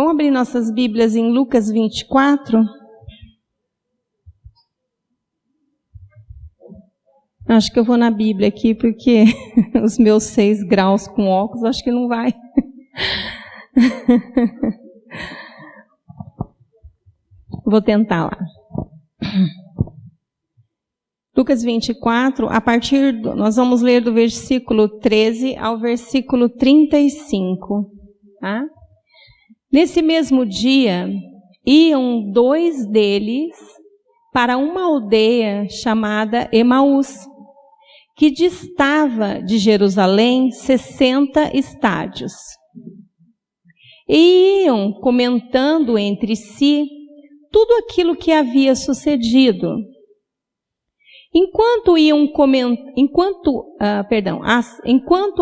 Vamos abrir nossas Bíblias em Lucas 24. Acho que eu vou na Bíblia aqui, porque os meus 6 graus com óculos, acho que não vai. Vou tentar lá. Lucas 24, nós vamos ler do versículo 13 ao versículo 35. Tá? Nesse mesmo dia, iam 2 deles para uma aldeia chamada Emaús, que distava de Jerusalém 60 estádios. E iam comentando entre si tudo aquilo que havia sucedido. Enquanto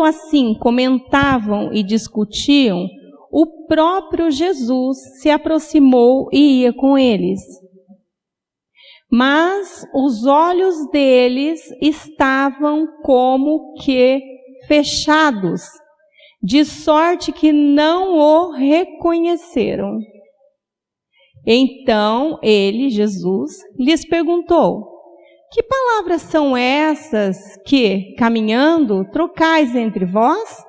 assim comentavam e discutiam, o próprio Jesus se aproximou e ia com eles. Mas os olhos deles estavam como que fechados, de sorte que não o reconheceram. Então ele, Jesus, lhes perguntou: que palavras são essas que, caminhando, trocais entre vós?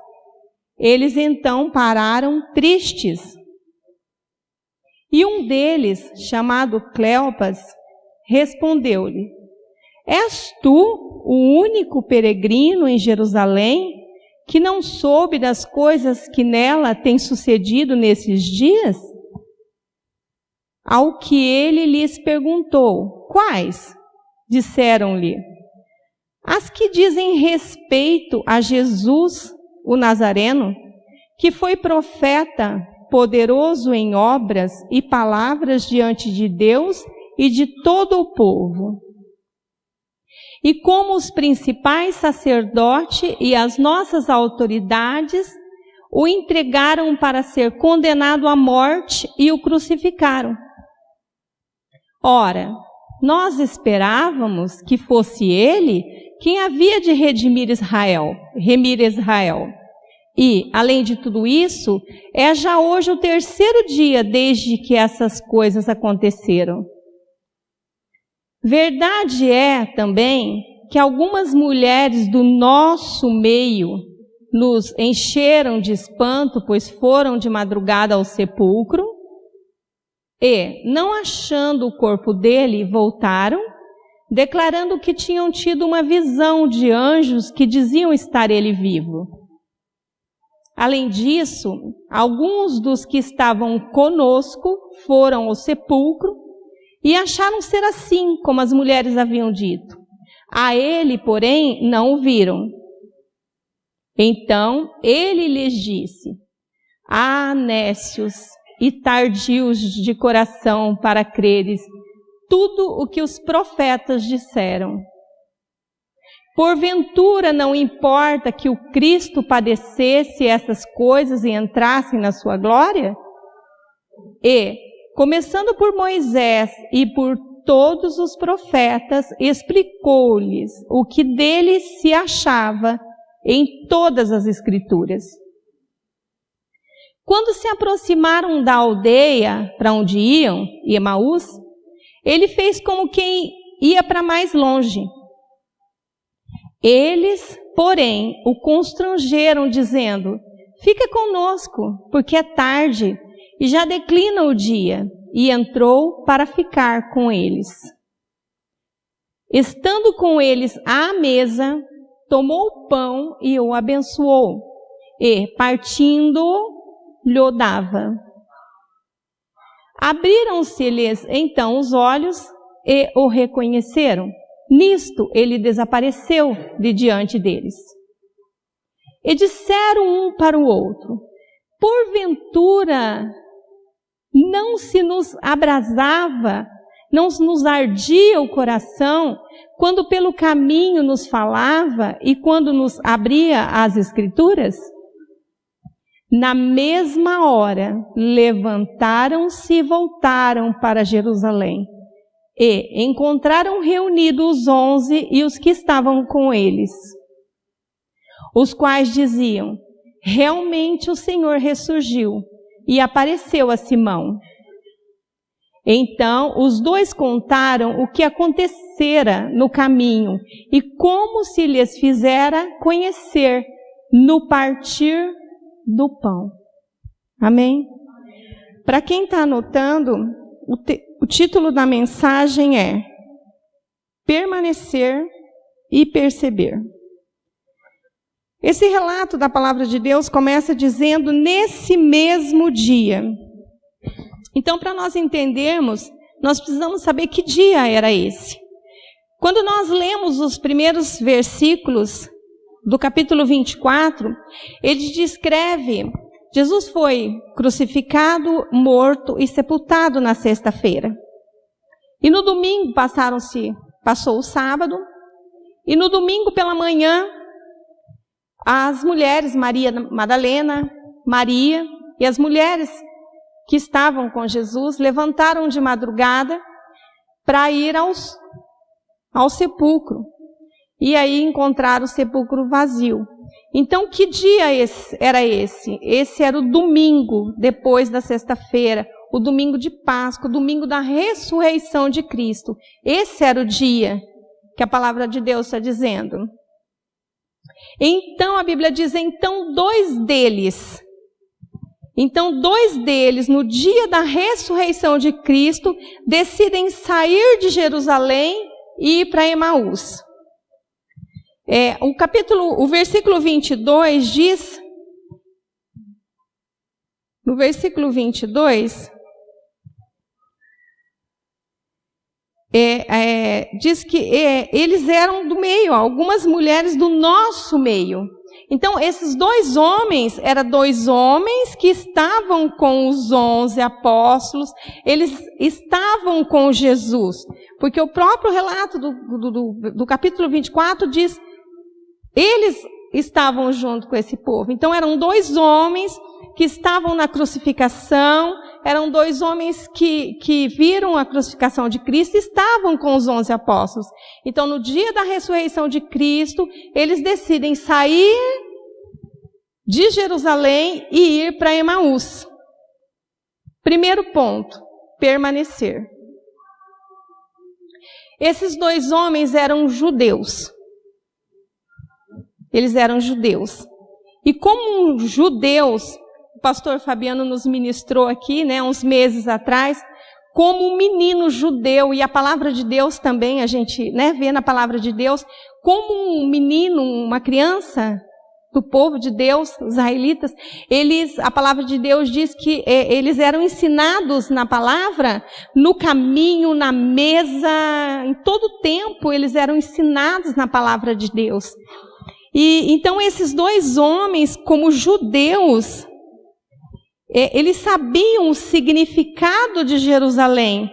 Eles então pararam tristes. E um deles, chamado Cleopas, respondeu-lhe: és tu o único peregrino em Jerusalém que não soube das coisas que nela têm sucedido nesses dias? Ao que ele lhes perguntou: quais? Disseram-lhe: as que dizem respeito a Jesus, o Nazareno, que foi profeta, poderoso em obras e palavras diante de Deus e de todo o povo. E como os principais sacerdotes e as nossas autoridades o entregaram para ser condenado à morte e o crucificaram. Ora, nós esperávamos que fosse ele quem havia de remir Israel. E, além de tudo isso, é já hoje o 3º dia desde que essas coisas aconteceram. Verdade é também que algumas mulheres do nosso meio nos encheram de espanto, pois foram de madrugada ao sepulcro e, não achando o corpo dele, voltaram, declarando que tinham tido uma visão de anjos que diziam estar ele vivo. Além disso, alguns dos que estavam conosco foram ao sepulcro e acharam ser assim como as mulheres haviam dito. A ele, porém, não o viram. Então ele lhes disse: ah, nécios e tardios de coração para creres tudo o que os profetas disseram. Porventura não importa que o Cristo padecesse essas coisas e entrasse na sua glória? E, começando por Moisés e por todos os profetas, explicou-lhes o que dele se achava em todas as Escrituras. Quando se aproximaram da aldeia para onde iam, Emaús, ele fez como quem ia para mais longe. Eles, porém, o constrangeram, dizendo: fica conosco, porque é tarde e já declina o dia. E entrou para ficar com eles. Estando com eles à mesa, tomou o pão e o abençoou, e, partindo, lhe dava. Abriram-se-lhes então os olhos e o reconheceram. Nisto ele desapareceu de diante deles. E disseram um para o outro: porventura não se nos abrasava, não nos ardia o coração, quando pelo caminho nos falava e quando nos abria as Escrituras? Na mesma hora, levantaram-se e voltaram para Jerusalém. E encontraram reunidos os 11 e os que estavam com eles, os quais diziam: realmente o Senhor ressurgiu e apareceu a Simão. Então, os dois contaram o que acontecera no caminho e como se lhes fizera conhecer no partir do pão. Amém? Para quem está anotando, o título da mensagem é Permanecer e Perceber. Esse relato da palavra de Deus começa dizendo nesse mesmo dia. Então, para nós entendermos, nós precisamos saber que dia era esse. Quando nós lemos os primeiros versículos do capítulo 24, ele descreve, Jesus foi crucificado, morto e sepultado na sexta-feira. E no domingo passou o sábado, e no domingo pela manhã, as mulheres, Maria Madalena, Maria e as mulheres que estavam com Jesus, levantaram de madrugada para ir ao sepulcro. E aí encontraram o sepulcro vazio. Então, que dia era esse? Esse era o domingo, depois da sexta-feira, o domingo de Páscoa, o domingo da ressurreição de Cristo. Esse era o dia que a palavra de Deus está dizendo. Então, a Bíblia diz, dois deles, no dia da ressurreição de Cristo, decidem sair de Jerusalém e ir para Emaús. O versículo 22 diz, no versículo 22, diz que eles eram do meio, algumas mulheres do nosso meio. Então, esses dois homens, eram dois homens que estavam com os 11 apóstolos, eles estavam com Jesus, porque o próprio relato do capítulo 24 diz, eles estavam junto com esse povo. Então, eram dois homens que estavam na crucificação, eram dois homens que viram a crucificação de Cristo e estavam com os 11 apóstolos. Então, no dia da ressurreição de Cristo, eles decidem sair de Jerusalém e ir para Emaús. Primeiro ponto, permanecer. Esses dois homens eram judeus. Eles eram judeus. E como judeus, o pastor Fabiano nos ministrou aqui, uns meses atrás, como um menino judeu, e a palavra de Deus também, a gente vê na palavra de Deus, como um menino, uma criança do povo de Deus, os israelitas, a palavra de Deus diz que eles eram ensinados na palavra, no caminho, na mesa, em todo o tempo eles eram ensinados na palavra de Deus. E então esses dois homens, como judeus, eles sabiam o significado de Jerusalém.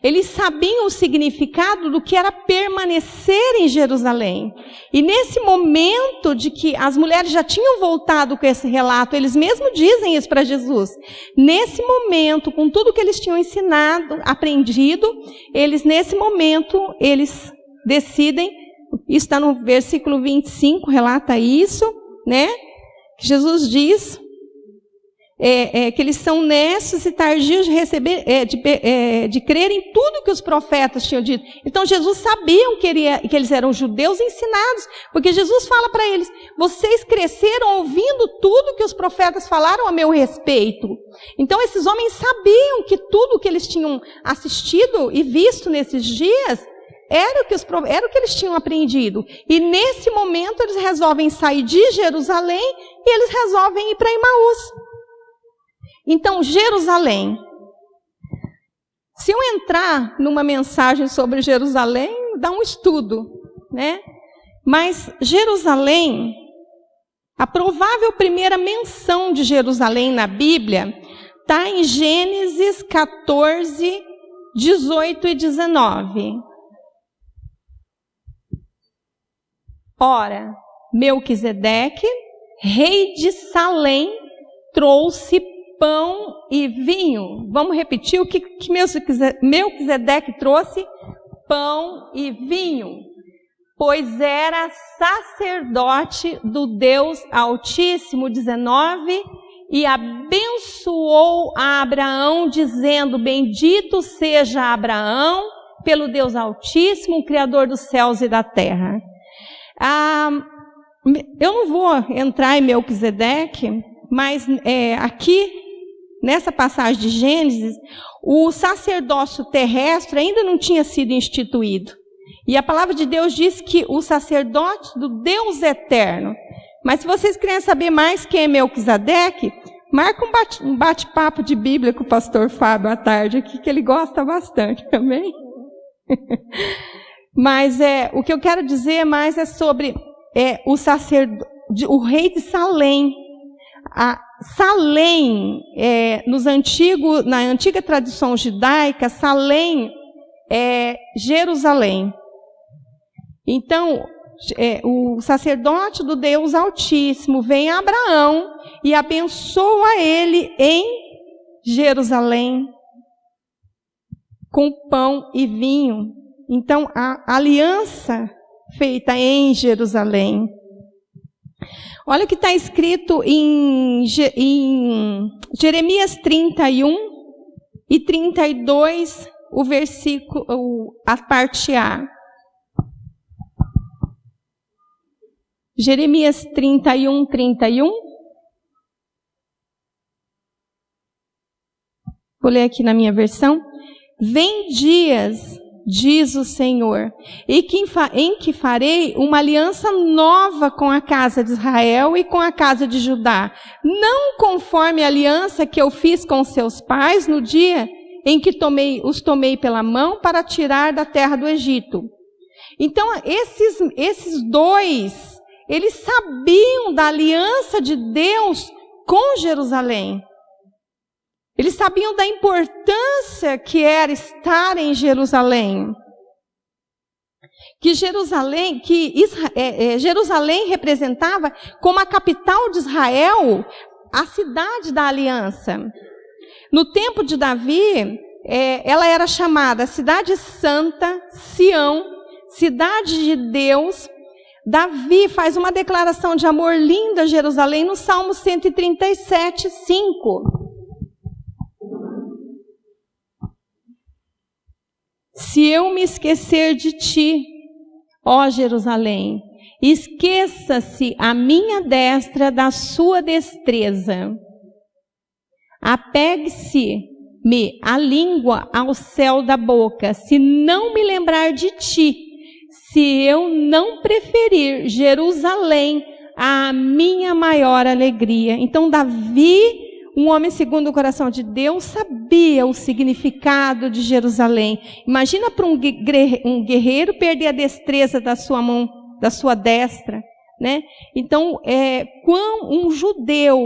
Eles sabiam o significado do que era permanecer em Jerusalém. E nesse momento de que as mulheres já tinham voltado com esse relato, eles mesmos dizem isso para Jesus. Nesse momento, com tudo que eles tinham ensinado, aprendido, nesse momento, eles decidem, isso está no versículo 25, relata isso, que Jesus diz que eles são nessos e tardios de receber, de crer em tudo que os profetas tinham dito. Então Jesus sabia que eles eram judeus ensinados, porque Jesus fala para eles, vocês cresceram ouvindo tudo que os profetas falaram a meu respeito. Então esses homens sabiam que tudo que eles tinham assistido e visto nesses dias era o que eles tinham aprendido. E nesse momento eles resolvem sair de Jerusalém e eles resolvem ir para Emaús. Então, Jerusalém. Se eu entrar numa mensagem sobre Jerusalém, dá um estudo, Mas Jerusalém, a provável primeira menção de Jerusalém na Bíblia está em Gênesis 14, 18 e 19. Ora, Melquisedeque, rei de Salém, trouxe pão e vinho. Vamos repetir o que Melquisedeque trouxe? Pão e vinho. Pois era sacerdote do Deus Altíssimo, 19, e abençoou a Abraão, dizendo: bendito seja Abraão pelo Deus Altíssimo, o Criador dos céus e da terra. Eu não vou entrar em Melquisedeque, mas aqui, nessa passagem de Gênesis, o sacerdócio terrestre ainda não tinha sido instituído. E a palavra de Deus diz que o sacerdote do Deus eterno. Mas se vocês querem saber mais quem é Melquisedeque, marca um bate-papo de Bíblia com o pastor Fábio à tarde aqui, que ele gosta bastante também. Mas o que eu quero dizer mais é sobre o rei de Salém. Salém, na antiga tradição judaica, Salém é Jerusalém. Então, o sacerdote do Deus Altíssimo vem a Abraão e abençoa ele em Jerusalém com pão e vinho. Então, a aliança feita em Jerusalém. Olha o que está escrito em Jeremias 31 e 32, o versículo, a parte A. Jeremias 31, 31. Vou ler aqui na minha versão. Vem dias, diz o Senhor, em que farei uma aliança nova com a casa de Israel e com a casa de Judá, não conforme a aliança que eu fiz com seus pais no dia em que os tomei pela mão para tirar da terra do Egito. Então, esses dois, eles sabiam da aliança de Deus com Jerusalém. Eles sabiam da importância que era estar em Jerusalém. Que Jerusalém representava como a capital de Israel, a cidade da aliança. No tempo de Davi, ela era chamada Cidade Santa, Sião, Cidade de Deus. Davi faz uma declaração de amor linda a Jerusalém no Salmo 137, 5. Se eu me esquecer de ti, ó Jerusalém, esqueça-se a minha destra da sua destreza. Apegue-se-me a língua ao céu da boca, se não me lembrar de ti, se eu não preferir Jerusalém à minha maior alegria. Então Davi, um homem segundo o coração de Deus, sabia o significado de Jerusalém. Imagina para um guerreiro perder a destreza da sua mão, da sua destra, né? Então, um judeu,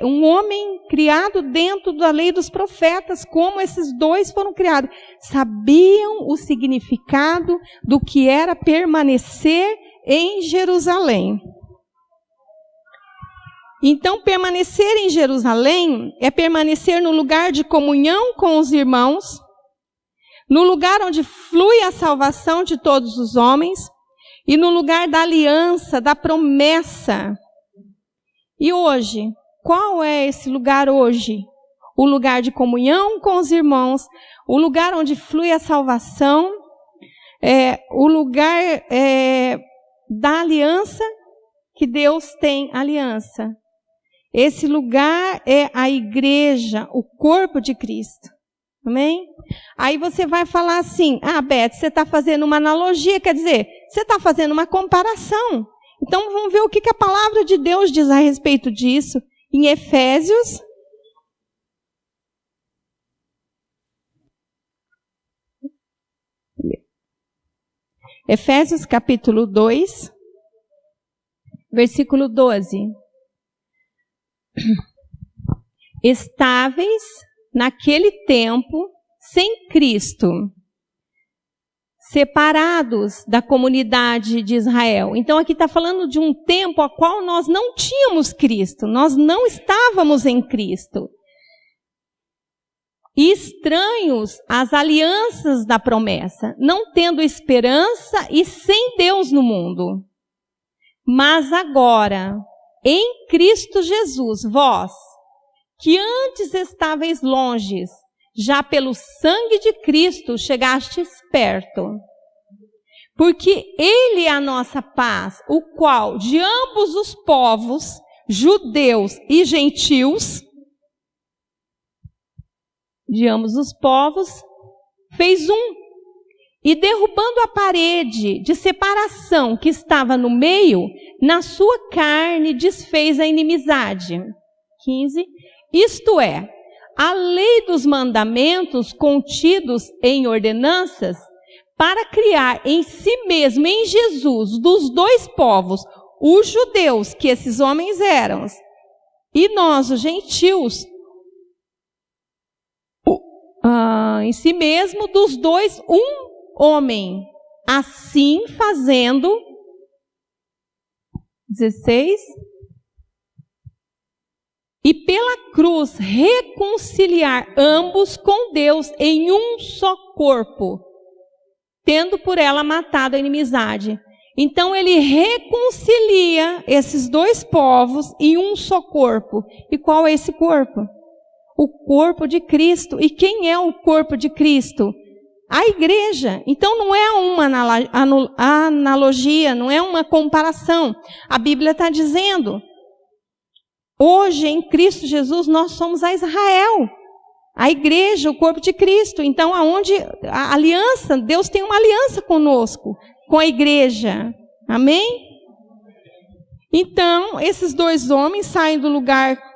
um homem criado dentro da lei dos profetas, como esses dois foram criados, sabiam o significado do que era permanecer em Jerusalém. Então, permanecer em Jerusalém é permanecer no lugar de comunhão com os irmãos, no lugar onde flui a salvação de todos os homens e no lugar da aliança, da promessa. E hoje, qual é esse lugar hoje? O lugar de comunhão com os irmãos, o lugar onde flui a salvação, o lugar da aliança, que Deus tem aliança. Esse lugar é a igreja, o corpo de Cristo. Amém? Aí você vai falar assim: Beth, você está fazendo uma analogia, quer dizer, você está fazendo uma comparação. Então vamos ver o que a palavra de Deus diz a respeito disso. Em Efésios capítulo 2, versículo 12. Estáveis naquele tempo sem Cristo, separados da comunidade de Israel. Então aqui está falando de um tempo a qual nós não tínhamos Cristo, nós não estávamos em Cristo. E estranhos às alianças da promessa, não tendo esperança e sem Deus no mundo. Mas agora, em Cristo Jesus, vós, que antes estáveis longes, já pelo sangue de Cristo chegastes perto. Porque ele é a nossa paz, o qual de ambos os povos, judeus e gentios, de ambos os povos, fez um. E derrubando a parede de separação que estava no meio, na sua carne desfez a inimizade. 15. Isto é, a lei dos mandamentos contidos em ordenanças, para criar em si mesmo, em Jesus, dos dois povos, os judeus, que esses homens eram, e nós, os gentios, em si mesmo, dos dois, um homem, assim fazendo, 16, e pela cruz reconciliar ambos com Deus em um só corpo, tendo por ela matado a inimizade. Então ele reconcilia esses dois povos em um só corpo. E qual é esse corpo? O corpo de Cristo. E quem é o corpo de Cristo? A igreja. Então não é uma analogia, não é uma comparação. A Bíblia está dizendo, hoje em Cristo Jesus nós somos a Israel, a igreja, o corpo de Cristo. Então aonde a aliança, Deus tem uma aliança conosco, com a igreja. Amém? Então esses dois homens saem do lugar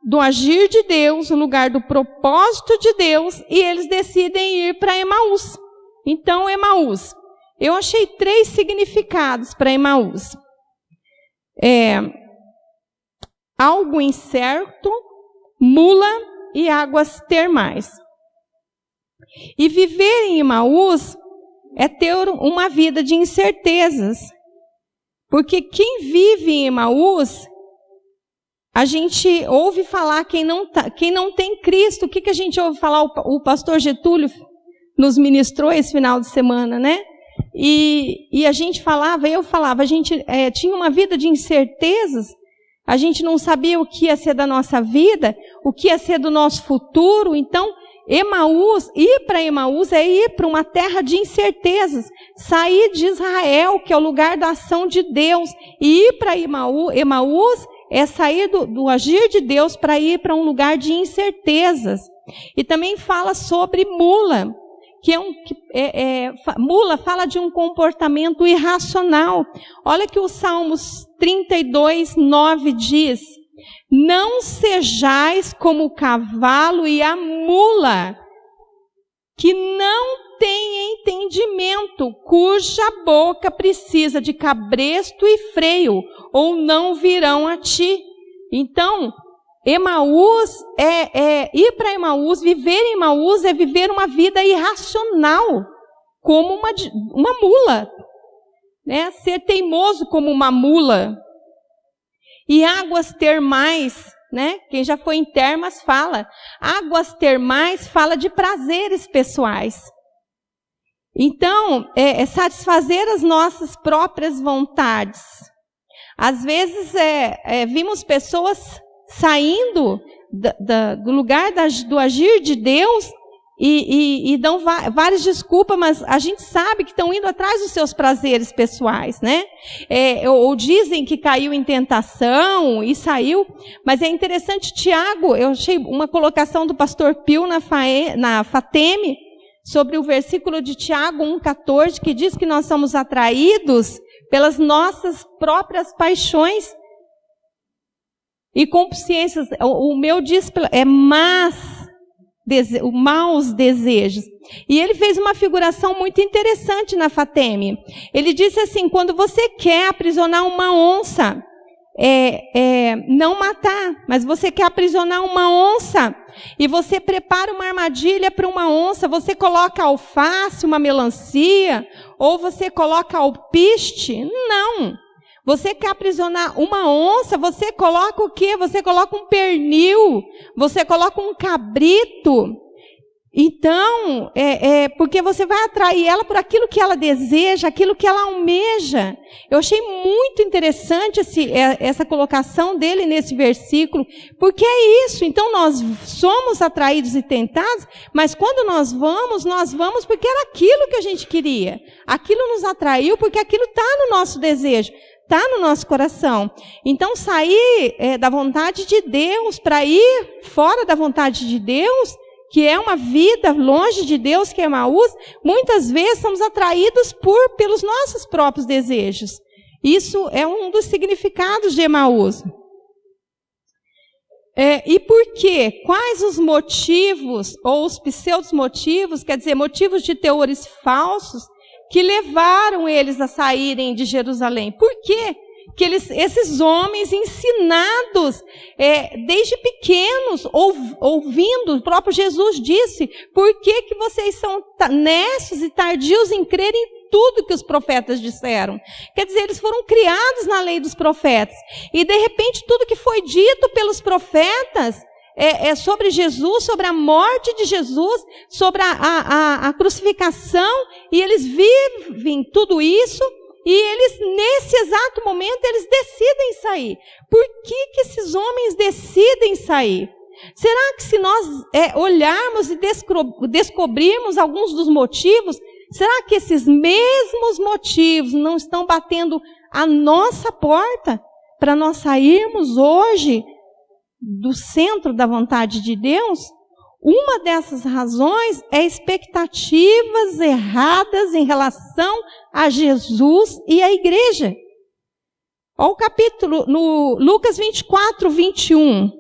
do agir de Deus, o lugar do propósito de Deus, e eles decidem ir para Emaús. Então, Emaús, eu achei 3 significados para Emaús. Algo incerto, mula e águas termais. E viver em Emaús é ter uma vida de incertezas. Porque quem vive em Emaús, a gente ouve falar, quem não tem Cristo, o que a gente ouve falar? O pastor Getúlio nos ministrou esse final de semana, né? E a gente falava, a gente tinha uma vida de incertezas, a gente não sabia o que ia ser da nossa vida, o que ia ser do nosso futuro. Então, Emaús, ir para Emaús é ir para uma terra de incertezas, sair de Israel, que é o lugar da ação de Deus, e ir para Emaús é sair do agir de Deus para ir para um lugar de incertezas. E também fala sobre mula, mula fala de um comportamento irracional. Olha que o Salmos 32, 9 diz: não sejais como o cavalo e a mula, que não tem entendimento, cuja boca precisa de cabresto e freio, ou não virão a ti. Então, Emaús ir para Emaús, viver em Emaús é viver uma vida irracional, como uma mula, né? Ser teimoso como uma mula. E águas termais, né? Quem já foi em termas fala. Águas termais fala de prazeres pessoais. Então, satisfazer as nossas próprias vontades. Às vezes, vimos pessoas saindo do lugar do agir de Deus e dão várias desculpas, mas a gente sabe que estão indo atrás dos seus prazeres pessoais, né? Ou dizem que caiu em tentação e saiu. Mas é interessante, Tiago, eu achei uma colocação do pastor Pio na Fateme, sobre o versículo de Tiago 1,14, que diz que nós somos atraídos pelas nossas próprias paixões e consciências. O meu diz maus desejos. E ele fez uma figuração muito interessante na Fateme. Ele disse assim: quando você quer aprisionar uma onça, não matar, mas você quer aprisionar uma onça, e você prepara uma armadilha para uma onça, você coloca alface, uma melancia, ou você coloca alpiste? Não. Você quer aprisionar uma onça, você coloca o quê? Você coloca um pernil, você coloca um cabrito. Então, porque você vai atrair ela por aquilo que ela deseja, aquilo que ela almeja. Eu achei muito interessante essa colocação dele nesse versículo, porque é isso. Então, nós somos atraídos e tentados, mas quando nós vamos porque era aquilo que a gente queria. Aquilo nos atraiu porque aquilo está no nosso desejo, está no nosso coração. Então, sair da vontade de Deus para ir fora da vontade de Deus, que é uma vida longe de Deus, que é Emaús, muitas vezes somos atraídos pelos nossos próprios desejos. Isso é um dos significados de Emaús. E por quê? Quais os motivos, ou os pseudos motivos, quer dizer, motivos de teores falsos, que levaram eles a saírem de Jerusalém? Por quê? Que esses homens ensinados desde pequenos, ouvindo, o próprio Jesus disse, por que vocês são necios e tardios em crer em tudo que os profetas disseram? Quer dizer, eles foram criados na lei dos profetas, e de repente tudo que foi dito pelos profetas sobre Jesus, sobre a morte de Jesus, sobre a crucificação, e eles vivem tudo isso. E eles, nesse exato momento, eles decidem sair. Por que esses homens decidem sair? Será que se nós olharmos e descobrirmos alguns dos motivos, será que esses mesmos motivos não estão batendo a nossa porta para nós sairmos hoje do centro da vontade de Deus? Uma dessas razões é expectativas erradas em relação a Jesus e a igreja. Olha o capítulo, no Lucas 24, 21.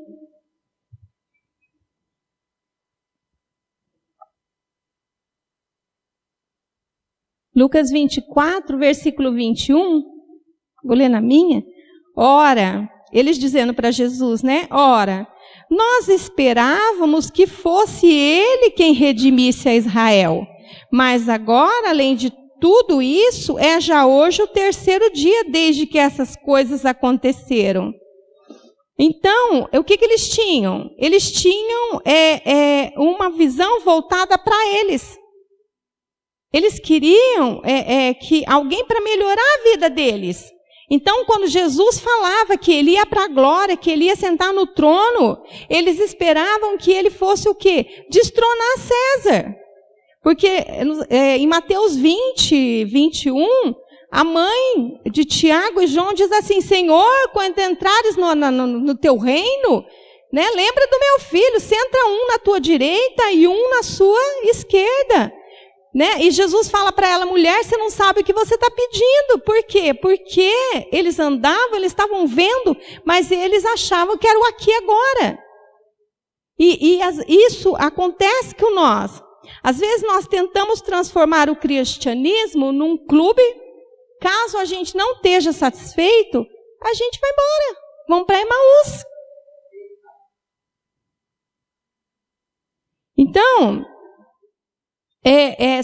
Lucas 24, versículo 21. Vou ler na minha. Ora, eles dizendo para Jesus, né? Ora, nós esperávamos que fosse ele quem redimisse a Israel. Mas agora, além de tudo isso, já hoje o 3º dia desde que essas coisas aconteceram. Então, o que eles tinham? Eles tinham uma visão voltada para eles. Eles queriam que alguém para melhorar a vida deles. Então, quando Jesus falava que ele ia para a glória, que ele ia sentar no trono, eles esperavam que ele fosse o quê? Destronar César. Porque em Mateus 20, 21, a mãe de Tiago e João diz assim, Senhor, quando entrares no teu reino, né, lembra do meu filho, senta um na tua direita e um na sua esquerda. Né? E Jesus fala para ela, mulher, você não sabe o que você está pedindo. Por quê? Porque eles andavam, eles estavam vendo, mas eles achavam que era o aqui e agora. Isso acontece com nós. Às vezes nós tentamos transformar o cristianismo num clube. Caso a gente não esteja satisfeito, a gente vai embora. Vamos para Emaús. Então,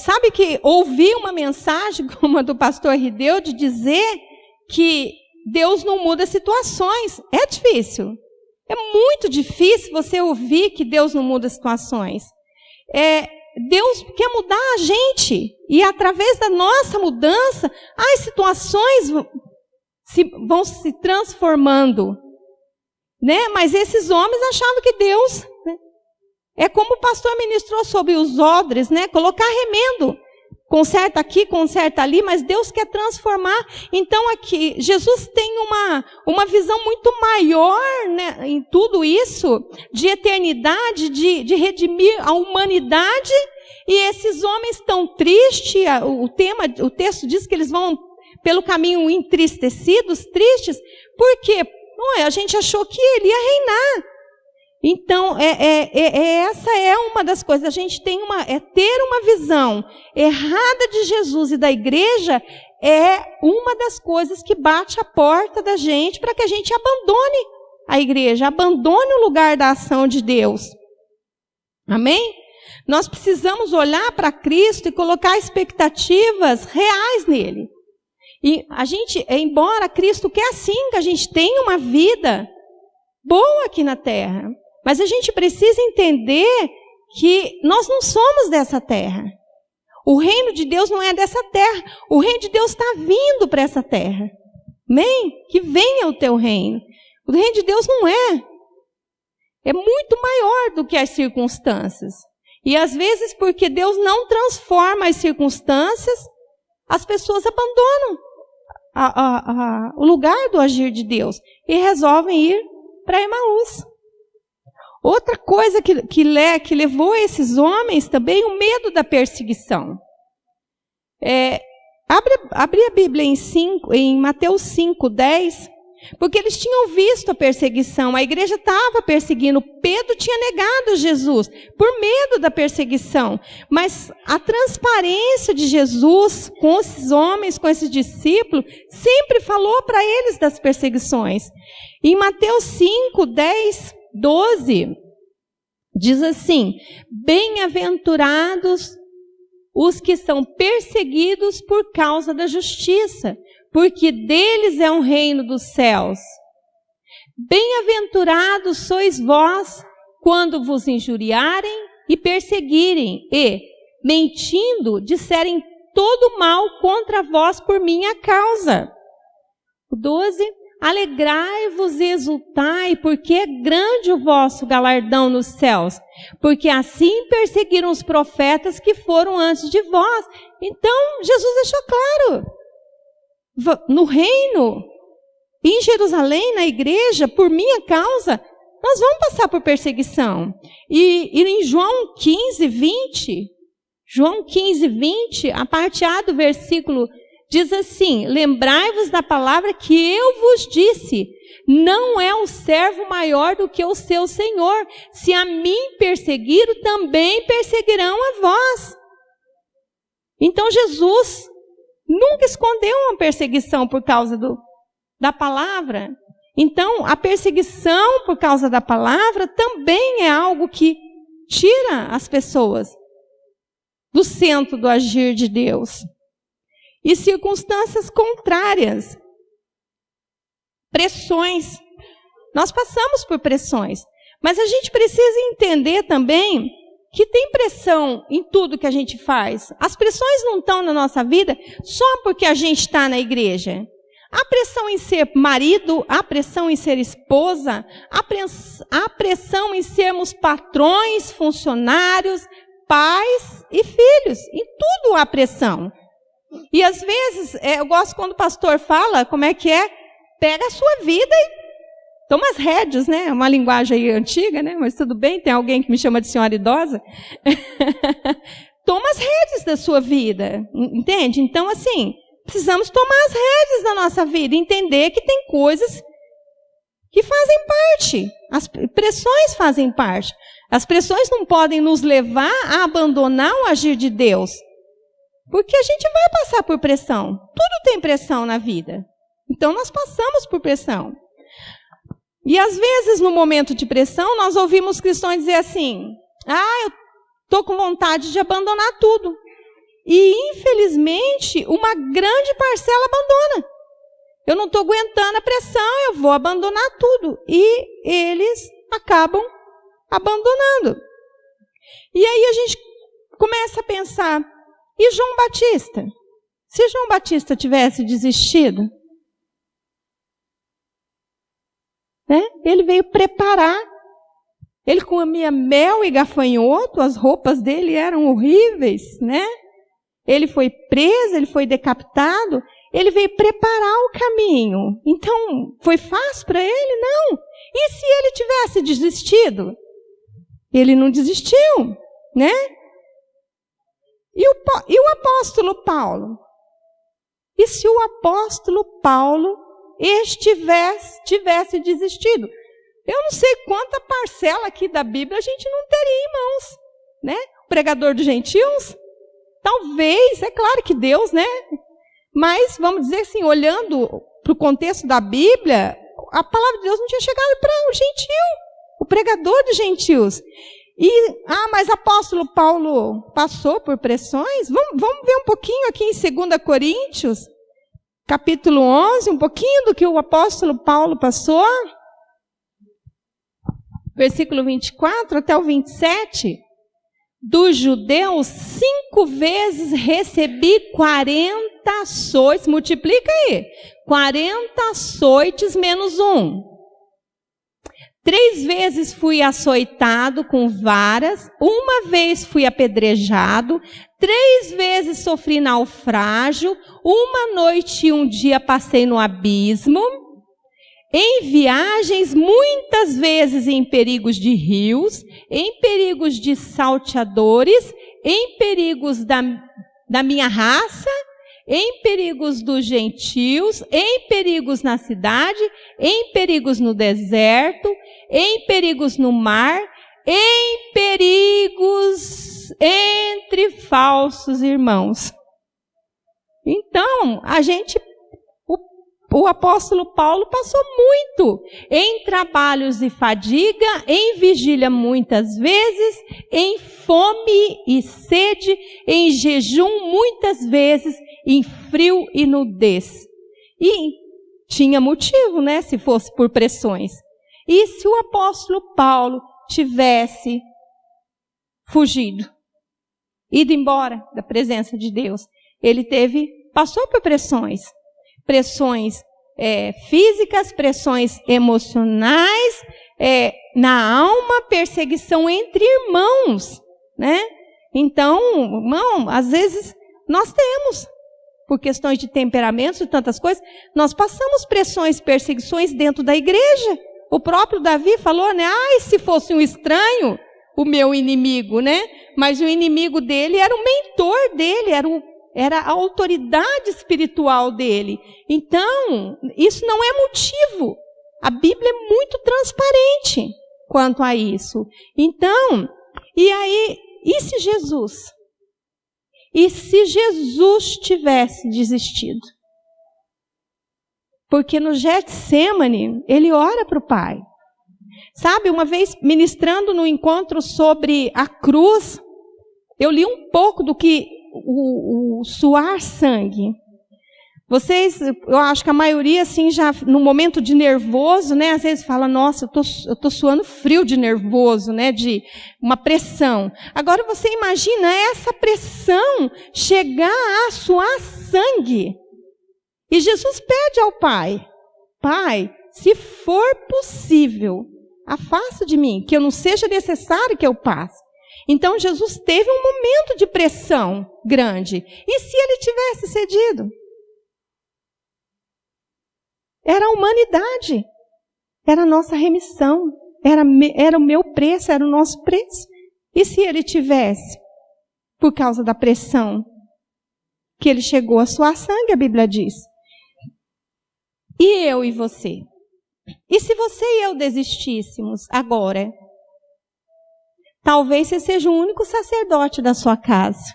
sabe que ouvir uma mensagem como a do pastor Rideu de dizer que Deus não muda situações, é difícil. É muito difícil você ouvir que Deus não muda situações. Deus quer mudar a gente. E através da nossa mudança, as situações vão se transformando. Né? Mas esses homens achavam que Deus... Né? É como o pastor ministrou sobre os odres, né? Colocar remendo. Conserta aqui, conserta ali, mas Deus quer transformar. Então aqui, Jesus tem uma visão muito maior, né, em tudo isso, de eternidade, de redimir a humanidade, e esses homens tão tristes, o texto diz que eles vão pelo caminho entristecidos, tristes, porque a gente achou que ele ia reinar. Então, essa é uma das coisas. A gente tem ter uma visão errada de Jesus e da igreja é uma das coisas que bate a porta da gente para que a gente abandone a igreja, abandone o lugar da ação de Deus. Amém? Nós precisamos olhar para Cristo e colocar expectativas reais nele. E a gente, embora Cristo quer assim, que a gente tenha uma vida boa aqui na terra, mas a gente precisa entender que nós não somos dessa terra. O reino de Deus não é dessa terra. O reino de Deus está vindo para essa terra. Amém? Que venha o teu reino. O reino de Deus não é. É muito maior do que as circunstâncias. E às vezes, porque Deus não transforma as circunstâncias, as pessoas abandonam o lugar do agir de Deus e resolvem ir para Emaús. Outra coisa que levou esses homens também, o medo da perseguição. Abre a Bíblia em Mateus 5:10, porque eles tinham visto a perseguição, a igreja estava perseguindo, Pedro tinha negado Jesus por medo da perseguição, mas a transparência de Jesus com esses homens, com esses discípulos, sempre falou para eles das perseguições. Em Mateus 5:10, 12, diz assim: bem-aventurados os que são perseguidos por causa da justiça, porque deles é o reino dos céus. Bem-aventurados sois vós quando vos injuriarem e perseguirem e, mentindo, disserem todo mal contra vós por minha causa. 12, alegrai-vos e exultai, porque é grande o vosso galardão nos céus, porque assim perseguiram os profetas que foram antes de vós. Então, Jesus deixou claro, no reino, em Jerusalém, na igreja, por minha causa, nós vamos passar por perseguição. E em João 15:20, a parte A do versículo diz assim: lembrai-vos da palavra que eu vos disse, não é um servo maior do que o seu senhor. Se a mim perseguiram, também perseguirão a vós. Então Jesus nunca escondeu uma perseguição por causa da palavra. Então a perseguição por causa da palavra também é algo que tira as pessoas do centro do agir de Deus. E circunstâncias contrárias, pressões. Nós passamos por pressões, mas a gente precisa entender também que tem pressão em tudo que a gente faz. As pressões não estão na nossa vida só porque a gente está na igreja. Há pressão em ser marido, há pressão em ser esposa, há pressão em sermos patrões, funcionários, pais e filhos. Em tudo há pressão. E às vezes, eu gosto quando o pastor fala, como é que é? Pega a sua vida e toma as rédeas, né? É uma linguagem aí antiga, né? Mas tudo bem, tem alguém que me chama de senhora idosa. Toma as rédeas da sua vida, entende? Então, assim, precisamos tomar as rédeas da nossa vida, entender que tem coisas que fazem parte. As pressões fazem parte. As pressões não podem nos levar a abandonar o agir de Deus. Porque a gente vai passar por pressão. Tudo tem pressão na vida. Então, nós passamos por pressão. E, às vezes, no momento de pressão, nós ouvimos cristãos dizer assim: eu estou com vontade de abandonar tudo. E, infelizmente, uma grande parcela abandona. Eu não estou aguentando a pressão, eu vou abandonar tudo. E eles acabam abandonando. E aí a gente começa a pensar: e João Batista? Se João Batista tivesse desistido, né? Ele veio preparar. Ele comia mel e gafanhoto, as roupas dele eram horríveis, né? Ele foi preso, ele foi decapitado, ele veio preparar o caminho. Então, foi fácil para ele? Não. E se ele tivesse desistido? Ele não desistiu, né? E o apóstolo Paulo? E se o apóstolo Paulo tivesse desistido? Eu não sei quanta parcela aqui da Bíblia a gente não teria em mãos, né? O pregador dos gentios? Talvez, é claro que Deus, né? Mas, vamos dizer assim, olhando para o contexto da Bíblia, a palavra de Deus não tinha chegado para o gentil, o pregador dos gentios. Mas apóstolo Paulo passou por pressões? Vamos ver um pouquinho aqui em 2 Coríntios, capítulo 11, um pouquinho do que o apóstolo Paulo passou. Versículo 24 até o 27. dos judeus, 5 vezes recebi 40 açoites. Multiplica aí. 40 açoites menos 1. 3 vezes fui açoitado com varas. 1 vez fui apedrejado. 3 vezes sofri naufrágio. 1 noite e 1 dia passei no abismo. Em viagens, muitas vezes em perigos de rios, em perigos de salteadores, em perigos da minha raça, em perigos dos gentios, em perigos na cidade, em perigos no deserto, em perigos no mar, em perigos entre falsos irmãos. Então, o apóstolo Paulo passou muito em trabalhos e fadiga, em vigília muitas vezes, em fome e sede, em jejum muitas vezes, em frio e nudez. E tinha motivo, né, se fosse por pressões. E se o apóstolo Paulo tivesse fugido, ido embora da presença de Deus, ele passou por pressões físicas, pressões emocionais, na alma, perseguição entre irmãos, né? Então, irmão, às vezes nós temos, por questões de temperamentos e tantas coisas, nós passamos pressões, perseguições dentro da igreja. O próprio Davi falou, né? Ai, se fosse um estranho, o meu inimigo, né? Mas o inimigo dele era o mentor dele, era a autoridade espiritual dele. Então, isso não é motivo. A Bíblia é muito transparente quanto a isso. Então, e se Jesus? E se Jesus tivesse desistido? Porque no Getsemane, ele ora para o Pai. Sabe, uma vez ministrando no encontro sobre a cruz, eu li um pouco do que o suar sangue. Vocês, eu acho que a maioria, assim, já no momento de nervoso, né, às vezes fala, nossa, eu tô suando frio de nervoso, né, de uma pressão. Agora você imagina essa pressão chegar a suar sangue. E Jesus pede ao Pai, Pai, se for possível, afasta de mim, que eu não seja necessário que eu passe. Então Jesus teve um momento de pressão grande. E se ele tivesse cedido? Era a humanidade. Era a nossa remissão. Era o meu preço, era o nosso preço. E se ele tivesse? Por causa da pressão que ele chegou a suar sangue, a Bíblia diz. E eu e você? E se você e eu desistíssemos agora? Talvez você seja o único sacerdote da sua casa.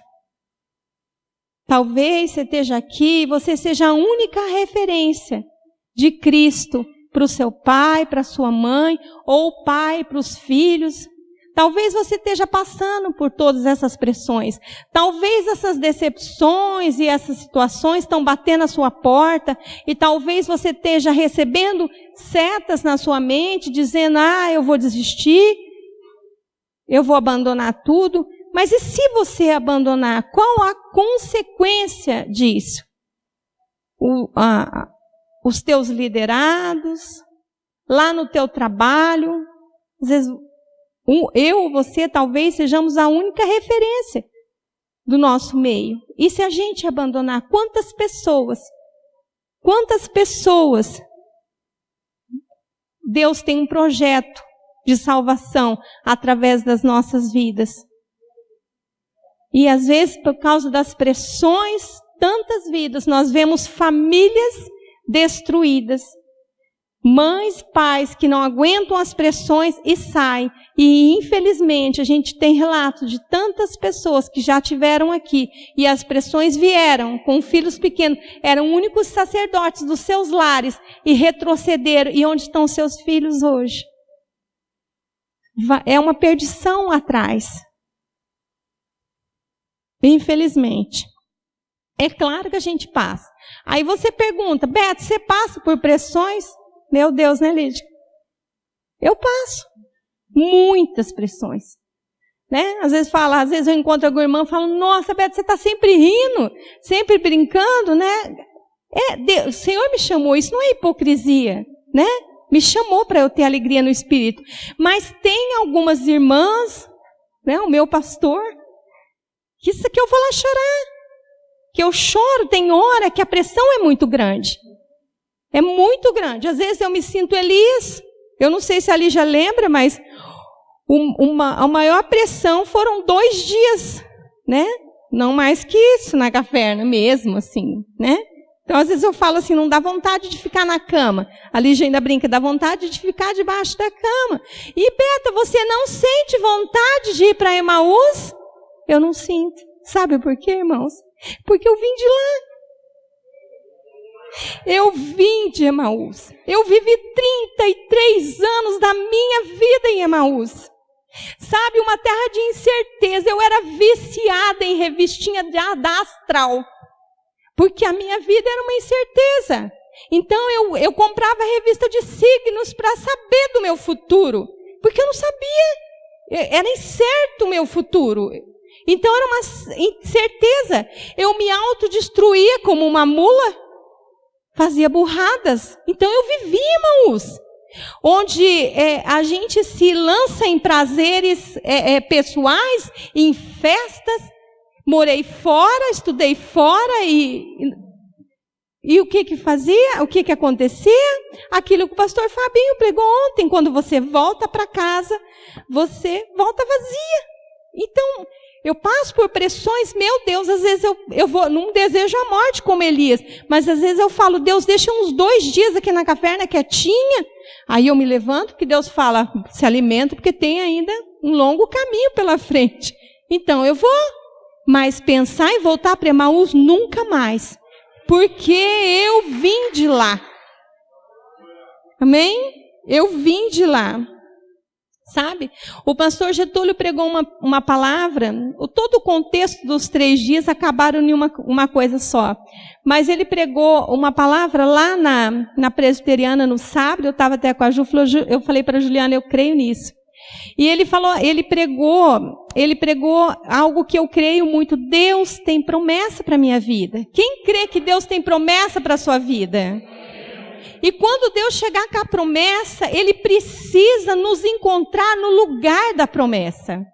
Talvez você esteja aqui e você seja a única referência de Cristo para o seu pai, para a sua mãe, ou pai para os filhos. Talvez você esteja passando por todas essas pressões. Talvez essas decepções e essas situações estão batendo a sua porta. E talvez você esteja recebendo setas na sua mente, dizendo, eu vou desistir. Eu vou abandonar tudo. Mas e se você abandonar? Qual a consequência disso? Os teus liderados, lá no teu trabalho, às vezes eu ou você talvez sejamos a única referência do nosso meio. E se a gente abandonar, quantas pessoas Deus tem um projeto de salvação através das nossas vidas. E às vezes, por causa das pressões, tantas vidas, nós vemos famílias destruídas. Mães, pais que não aguentam as pressões e saem. E infelizmente a gente tem relato de tantas pessoas que já tiveram aqui e as pressões vieram com filhos pequenos, eram únicos sacerdotes dos seus lares e retrocederam. E onde estão seus filhos hoje? É uma perdição atrás. Infelizmente. É claro que a gente passa. Aí você pergunta, Beto, você passa por pressões? Meu Deus, né, Lídia? Eu passo. Muitas pressões. né? Às vezes eu encontro alguma irmã e falo, nossa, Beto, você está sempre rindo, sempre brincando, né? O Senhor me chamou, isso não é hipocrisia, né? Me chamou para eu ter alegria no Espírito. Mas tem algumas irmãs, né? O meu pastor, que isso aqui eu vou lá chorar. Que eu choro, tem hora que a pressão é muito grande. É muito grande. Às vezes eu me sinto Elias. Eu não sei se a Lígia lembra, mas a maior pressão foram 2 dias, né? Não mais que isso na caverna mesmo, assim, né? Então, às vezes eu falo assim, não dá vontade de ficar na cama. A Lígia ainda brinca, dá vontade de ficar debaixo da cama. E, Beta, você não sente vontade de ir para Emaús? Eu não sinto. Sabe por quê, irmãos? Porque eu vim de lá. Eu vim de Emaús. Eu vivi 33 anos da minha vida em Emaús. Sabe, uma terra de incerteza. Eu era viciada em revistinha da Astral. Porque a minha vida era uma incerteza. Então eu comprava revista de signos para saber do meu futuro. Porque eu não sabia. Era incerto o meu futuro. Então era uma incerteza. Eu me autodestruía como uma mula. Fazia burradas. Então eu vivia, irmãos. Onde a gente se lança em prazeres pessoais, em festas. Morei fora, estudei fora e o que fazia? O que acontecia? Aquilo que o pastor Fabinho pregou ontem, quando você volta para casa, você volta vazia. Então, eu passo por pressões, meu Deus, às vezes eu vou, não desejo a morte como Elias, mas às vezes eu falo, Deus, deixa uns 2 dias aqui na caverna quietinha, aí eu me levanto, porque Deus fala, se alimenta, porque tem ainda um longo caminho pela frente. Então, eu vou. Mas pensar em voltar para Emaús nunca mais. Porque eu vim de lá. Amém? Eu vim de lá. Sabe? O pastor Getúlio pregou uma palavra. Todo o contexto dos 3 dias acabaram em uma coisa só. Mas ele pregou uma palavra lá na presbiteriana no sábado. Eu estava até com a Ju. Eu falei para a Juliana, eu creio nisso. E ele pregou algo que eu creio muito. Deus tem promessa para a minha vida. Quem crê que Deus tem promessa para a sua vida? E quando Deus chegar com a promessa, Ele precisa nos encontrar no lugar da promessa.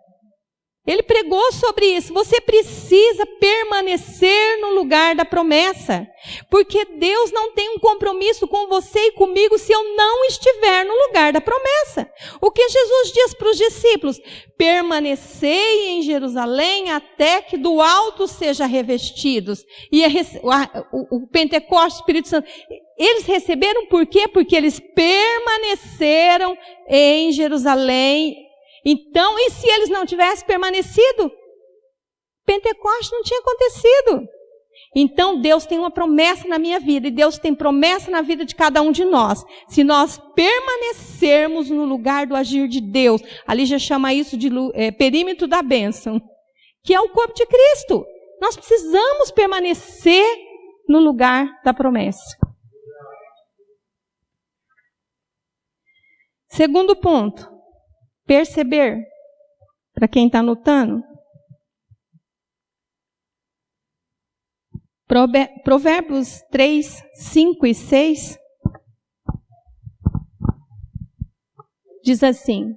Ele pregou sobre isso. Você precisa permanecer no lugar da promessa. Porque Deus não tem um compromisso com você e comigo se eu não estiver no lugar da promessa. O que Jesus diz para os discípulos? Permanecei em Jerusalém até que do alto sejam revestidos. E o Pentecostes, o Espírito Santo, eles receberam por quê? Porque eles permaneceram em Jerusalém. Então, e se eles não tivessem permanecido? Pentecostes não tinha acontecido. Então, Deus tem uma promessa na minha vida, e Deus tem promessa na vida de cada um de nós. Se nós permanecermos no lugar do agir de Deus, ali já chama isso de perímetro da bênção, que é o corpo de Cristo. Nós precisamos permanecer no lugar da promessa. Segundo ponto. Perceber, para quem está anotando, Provérbios 3, 5 e 6, diz assim,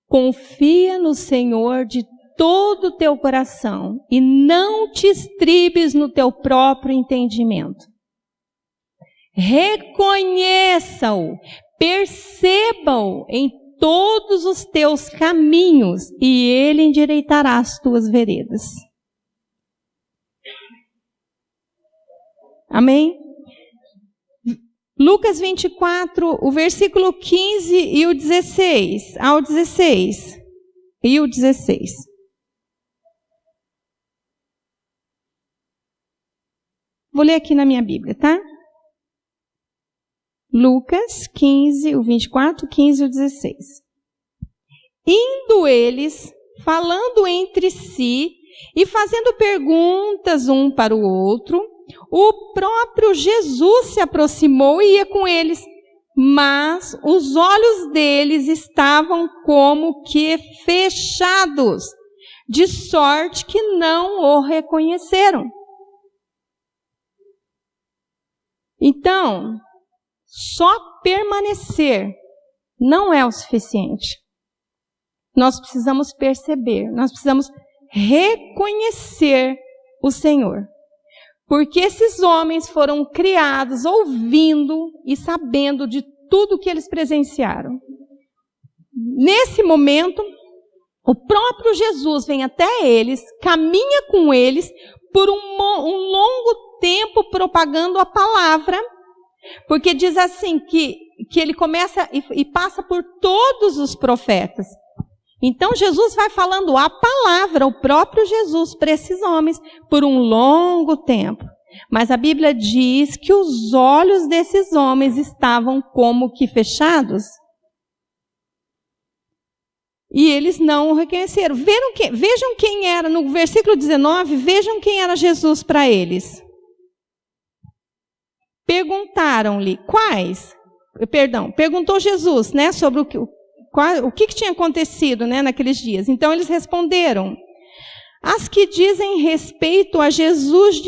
confia no Senhor de todo o teu coração e não te estribes no teu próprio entendimento. Reconheça-o, perceba-o em todos os teus caminhos, e Ele endireitará as tuas veredas. Amém? Lucas 24, o versículo 15 e o 16, ao 16. E o 16. Vou ler aqui na minha Bíblia, tá? Lucas 15, o 24, 15 e o 16. Indo eles, falando entre si e fazendo perguntas um para o outro, o próprio Jesus se aproximou e ia com eles, mas os olhos deles estavam como que fechados de sorte que não o reconheceram. Então, só permanecer não é o suficiente. Nós precisamos perceber, nós precisamos reconhecer o Senhor. Porque esses homens foram criados ouvindo e sabendo de tudo que eles presenciaram. Nesse momento, o próprio Jesus vem até eles, caminha com eles por um longo tempo propagando a palavra, porque diz assim que ele começa e passa por todos os profetas. Então Jesus vai falando a palavra, o próprio Jesus, para esses homens, por um longo tempo. Mas a Bíblia diz que os olhos desses homens estavam como que fechados. E eles não o reconheceram. Vejam quem era, no versículo 19, vejam quem era Jesus para eles. Perguntaram-lhe perguntou Jesus, né, sobre o que tinha acontecido, né, naqueles dias. Então eles responderam: as que dizem respeito a Jesus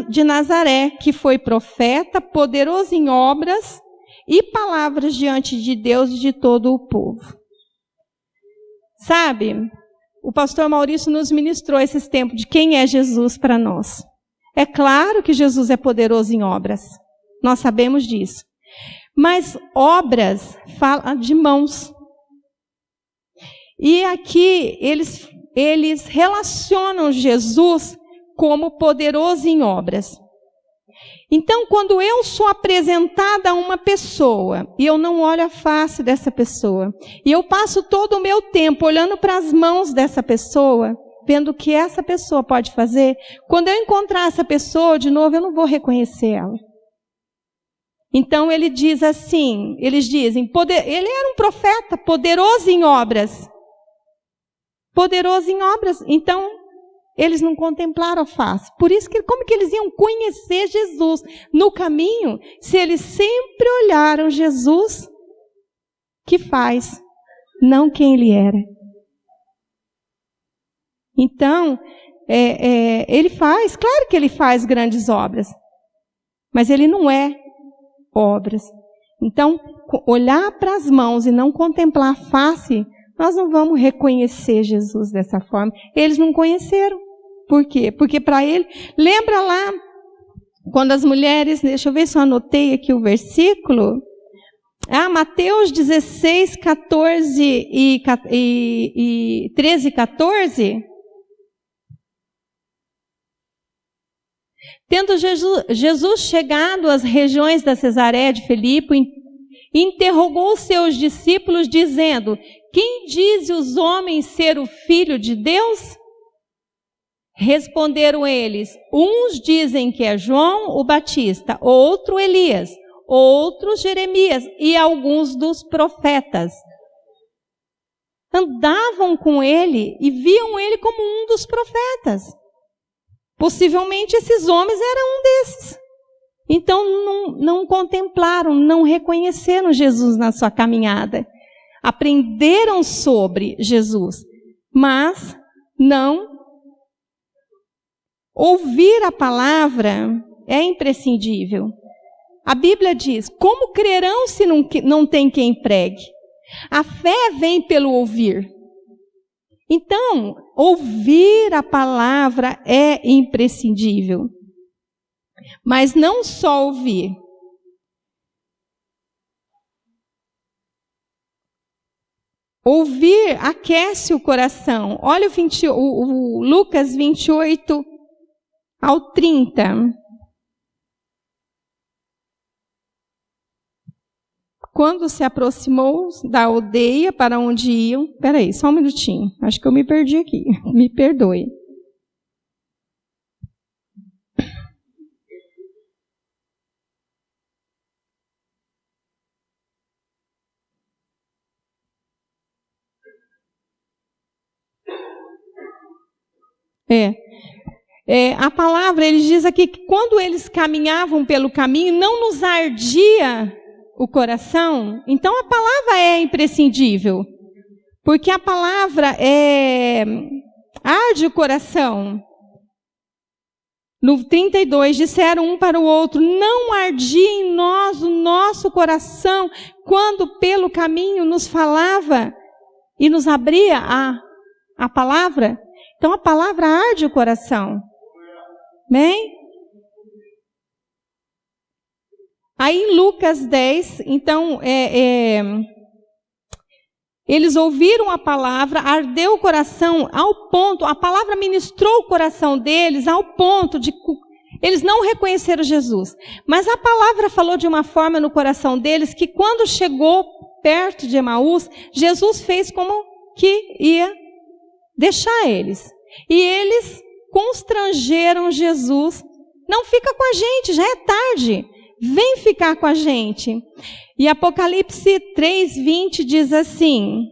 de Nazaré, que foi profeta, poderoso em obras e palavras diante de Deus e de todo o povo. Sabe, o pastor Maurício nos ministrou esses tempos de quem é Jesus para nós. É claro que Jesus é poderoso em obras, nós sabemos disso. Mas obras fala de mãos. E aqui eles relacionam Jesus como poderoso em obras. Então, quando eu sou apresentada a uma pessoa, e eu não olho a face dessa pessoa, e eu passo todo o meu tempo olhando para as mãos dessa pessoa, vendo o que essa pessoa pode fazer, quando eu encontrar essa pessoa de novo, eu não vou reconhecer ela. Então ele diz assim, eles dizem, ele era um profeta, poderoso em obras. Poderoso em obras. Então, eles não contemplaram a face. Por isso, como que eles iam conhecer Jesus no caminho, se eles sempre olharam Jesus que faz, não quem ele era? Então, ele faz, claro que ele faz grandes obras, mas ele não é obras. Então, olhar para as mãos e não contemplar a face, nós não vamos reconhecer Jesus dessa forma. Eles não conheceram. Por quê? Porque para ele, lembra lá, quando as mulheres, deixa eu ver se eu anotei aqui o versículo, Mateus 16, 14 e 13 e 14. Tendo Jesus chegado às regiões da Cesareia de Filipe, interrogou os seus discípulos, dizendo: quem diz os homens ser o Filho de Deus? Responderam eles: uns dizem que é João o Batista, outro Elias, outros Jeremias e alguns dos profetas. Andavam com ele e viam ele como um dos profetas. Possivelmente esses homens eram um desses. Então não contemplaram, não reconheceram Jesus na sua caminhada. Aprenderam sobre Jesus, mas não ouvir a palavra é imprescindível. A Bíblia diz: como crerão se não tem quem pregue? A fé vem pelo ouvir. Então, ouvir a palavra é imprescindível. Mas não só ouvir. Ouvir aquece o coração. Olha o Lucas 28 ao 30. Quando se aproximou da aldeia para onde iam... Espera aí, só um minutinho. Acho que eu me perdi aqui. Me perdoe. A palavra, ele diz aqui que quando eles caminhavam pelo caminho, não nos ardia o coração. Então a palavra é imprescindível, porque a palavra arde o coração. No 32, disseram um para o outro, não ardia em nós o nosso coração, quando pelo caminho nos falava e nos abria a palavra? Então a palavra arde o coração. Amém? Aí em Lucas 10, então, eles ouviram a palavra, ardeu o coração ao ponto, a palavra ministrou o coração deles ao ponto de eles não reconheceram Jesus. Mas a palavra falou de uma forma no coração deles que quando chegou perto de Emaús, Jesus fez como que ia deixar eles. E eles constrangeram Jesus. Não fica com a gente, já é tarde. Vem ficar com a gente. E Apocalipse 3:20 diz assim: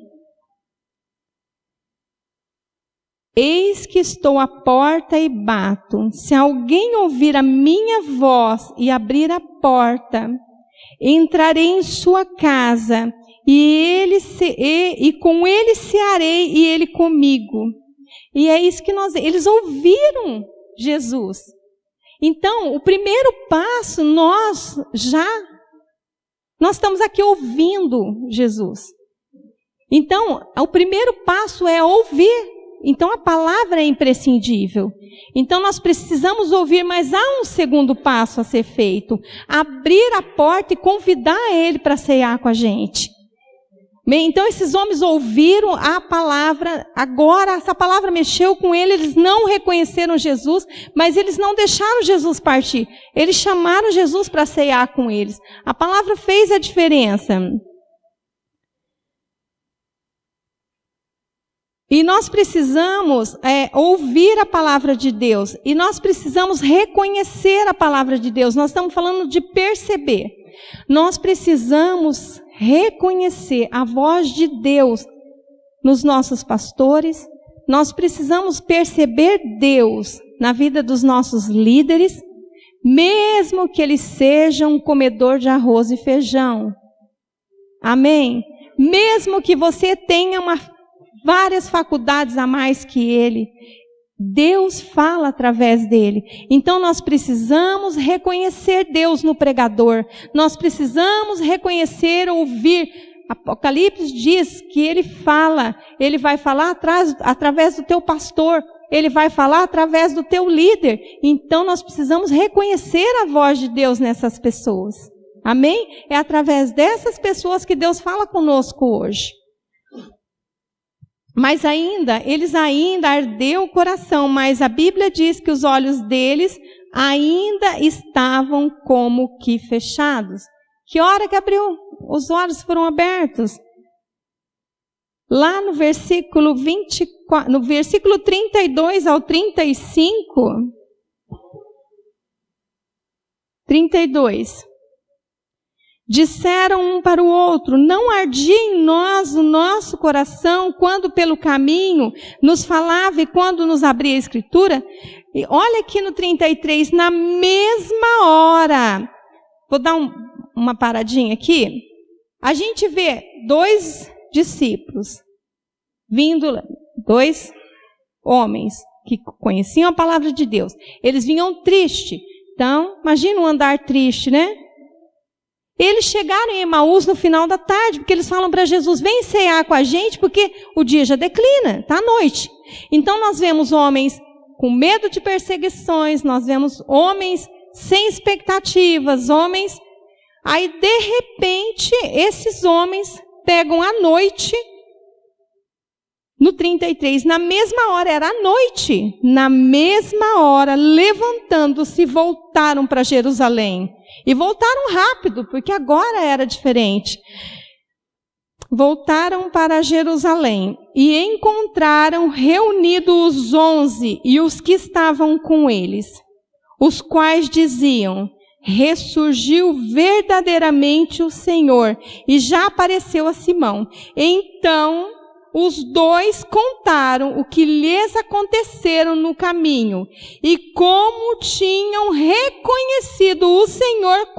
eis que estou à porta e bato. Se alguém ouvir a minha voz e abrir a porta, entrarei em sua casa e com ele cearei e ele comigo. E é isso que eles ouviram Jesus. Então, o primeiro passo, nós estamos aqui ouvindo Jesus. Então, o primeiro passo é ouvir. Então, a palavra é imprescindível. Então, nós precisamos ouvir, mas há um segundo passo a ser feito. Abrir a porta e convidar ele para ceiar com a gente. Bem, então, esses homens ouviram a palavra, agora essa palavra mexeu com eles não reconheceram Jesus, mas eles não deixaram Jesus partir. Eles chamaram Jesus para ceiar com eles. A palavra fez a diferença. E nós precisamos ouvir a palavra de Deus. E nós precisamos reconhecer a palavra de Deus. Nós estamos falando de perceber. Nós precisamos reconhecer a voz de Deus nos nossos pastores. Nós precisamos perceber Deus na vida dos nossos líderes, mesmo que eles sejam um comedor de arroz e feijão. Amém? Mesmo que você tenha várias faculdades a mais que ele, Deus fala através dele. Então nós precisamos reconhecer Deus no pregador. Nós precisamos reconhecer, ouvir. Apocalipse diz que ele vai falar através do teu pastor, ele vai falar através do teu líder. Então nós precisamos reconhecer a voz de Deus nessas pessoas. Amém? É através dessas pessoas que Deus fala conosco hoje. Mas eles ainda ardeu o coração, mas a Bíblia diz que os olhos deles ainda estavam como que fechados. Que hora que abriu? Os olhos foram abertos. Lá no versículo 24, no versículo 32 ao 35, 32. Disseram um para o outro, não ardia em nós o nosso coração quando pelo caminho nos falava e quando nos abria a Escritura? E olha aqui no 33, na mesma hora, vou dar uma paradinha aqui, a gente vê dois discípulos vindo, dois homens que conheciam a palavra de Deus, eles vinham tristes, então imagina um andar triste, né? Eles chegaram em Emaús no final da tarde, porque eles falam para Jesus, vem cear com a gente, porque o dia já declina, está à noite. Então nós vemos homens com medo de perseguições, nós vemos homens sem expectativas, homens... Aí de repente, esses homens pegam à noite, no 33, na mesma hora, era à noite, na mesma hora, levantando-se, voltaram para Jerusalém. E voltaram rápido, porque agora era diferente. Voltaram para Jerusalém e encontraram reunidos os 11 e os que estavam com eles, os quais diziam, ressurgiu verdadeiramente o Senhor e já apareceu a Simão. Então, os dois contaram o que lhes aconteceram no caminho e como tinham reconhecido o Senhor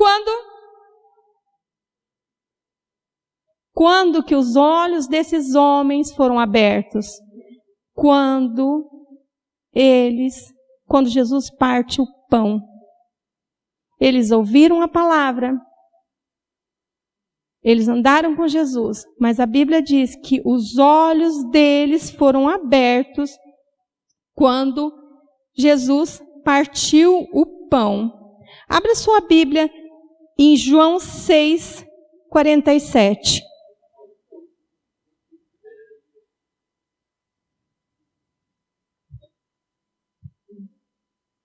quando que os olhos desses homens foram abertos? Quando quando Jesus parte o pão, eles ouviram a palavra, eles andaram com Jesus, mas a Bíblia diz que os olhos deles foram abertos quando Jesus partiu o pão. Abra sua Bíblia em João 6:47.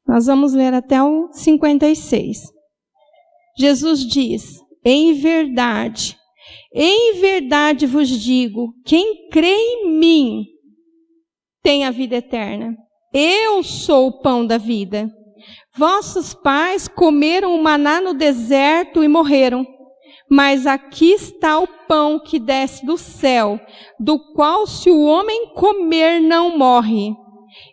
Nós vamos ler até o 56. Jesus diz: em verdade vos digo, quem crê em mim tem a vida eterna. Eu sou o pão da vida. Vossos pais comeram o maná no deserto e morreram. Mas aqui está o pão que desce do céu, do qual se o homem comer não morre.